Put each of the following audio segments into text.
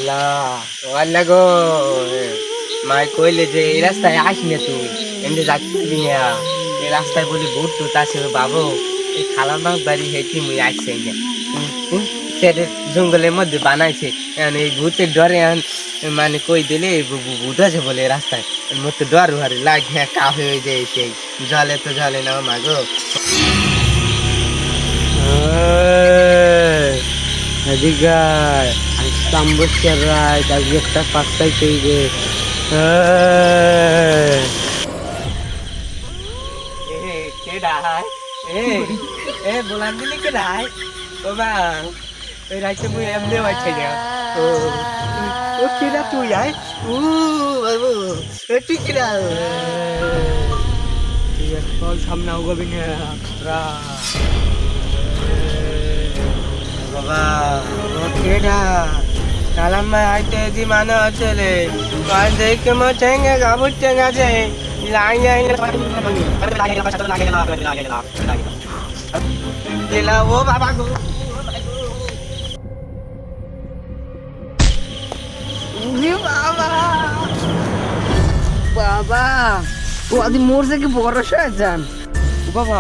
আল্লাহ গো মাই কইলে যে এই রাস্তায় আসিনি তুই এমনি যাচ্ছি না এই রাস্তায় বলি ভূত টুত আছে বাবু এই খালামাক বাড়ি হেঁটে মুই আসছে সেটা জঙ্গলের মধ্যে বানাইছে এই ভূতের ডরে মানে কই দিলে ভূত আছে বলে রাস্তায় মতো ডর হারে লাগে কা হয়ে যায় সেই জলে তো জলে না মাগো এদিকে আসতাম বসে রায় আজকে একটা পাত্তাই তৈরি কে ডায় বলান দিলি কে ডায় ও বা ওই রাইতে মুই এমনি বাচ্চা যা ও কিরা তুই আয় বাবু তুই কিরা তুই একটু সামনে ওগবি না বাবা ও কেডা কালাম্মা আইতে দি মানে চলে কাল দেখে মো চেঙ্গে গাবুর চেঙ্গা আছে দিলা ও বাবা গো বাবা বাবা ও আদি মোর থেকে ভরসা যান বাবা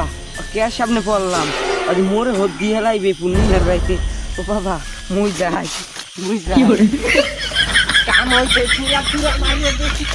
কে সামনে পড়লাম আদি মোরে হদ দিয়ে লাইবে পুনির রাইতে ও বাবা মুই যাই কাম হইছে পুরা মারিয়ে দেখি